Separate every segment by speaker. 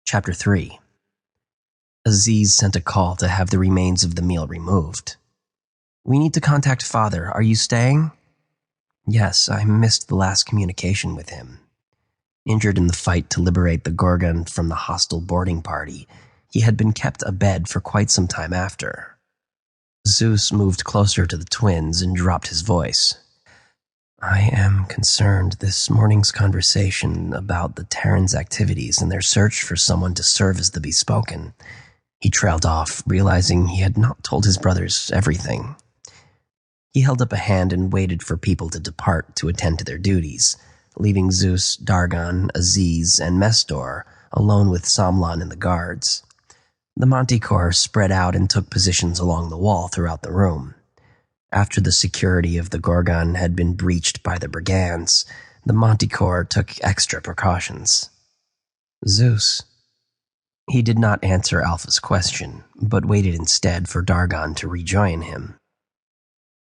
Speaker 1: Chapter 3. Aziz sent a call to have the remains of the meal removed. "We need to contact Father. Are you staying?" "Yes, I missed the last communication with him." Injured in the fight to liberate the Gorgon from the hostile boarding party, he had been kept abed for quite some time after. Zeus moved closer to the twins and dropped his voice. "I am concerned this morning's conversation about the Terrans' activities and their search for someone to serve as the Bespoken." He trailed off, realizing he had not told his brothers everything. He held up a hand and waited for people to depart to attend to their duties, leaving Zeus, Dargon, Aziz, and Mestor alone with Samlan and the guards. The Manticore spread out and took positions along the wall throughout the room. After the security of the Gorgon had been breached by the brigands, the Manticore took extra precautions. "Zeus." He did not answer Alpha's question, but waited instead for Dargon to rejoin him.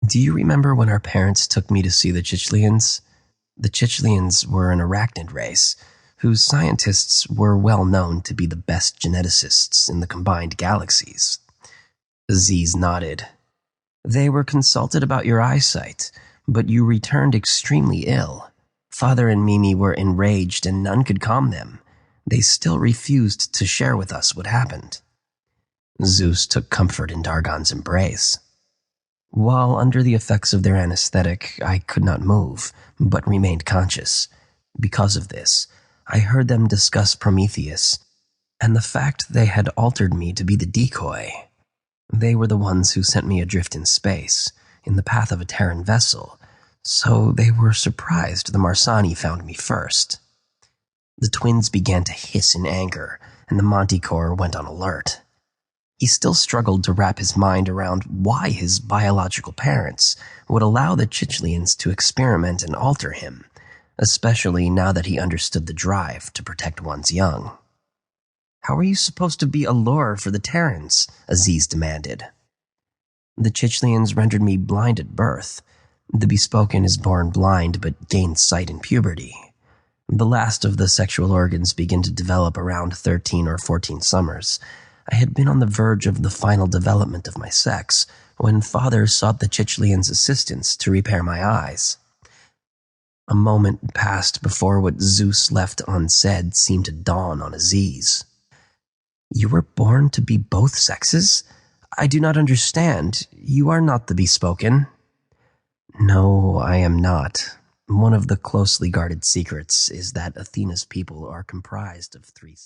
Speaker 1: "Do you remember when our parents took me to see the Chichlians? The Chichlians were an arachnid race, whose scientists were well known to be the best geneticists in the combined galaxies." Aziz nodded. "They were consulted about your eyesight, but you returned extremely ill. Father and Mimi were enraged and none could calm them. They still refused to share with us what happened." Zeus took comfort in Dargon's embrace. "While under the effects of their anesthetic, I could not move, but remained conscious. Because of this, I heard them discuss Prometheus, and the fact they had altered me to be the decoy. They were the ones who sent me adrift in space, in the path of a Terran vessel, so they were surprised the Marsani found me first." The twins began to hiss in anger, and the Manticore went on alert. He still struggled to wrap his mind around why his biological parents would allow the Chichlians to experiment and alter him, especially now that he understood the drive to protect one's young. "How are you supposed to be a lure for the Terrans?" Aziz demanded. "The Chichlians rendered me blind at birth. The Bespoken is born blind but gains sight in puberty. The last of the sexual organs begin to develop around 13 or 14 summers. I had been on the verge of the final development of my sex when Father sought the Chichlians' assistance to repair my eyes." A moment passed before what Zeus left unsaid seemed to dawn on Aziz. "You were born to be both sexes? I do not understand. You are not the Bespoken." "No, I am not. One of the closely guarded secrets is that Athena's people are comprised of 3 sexes."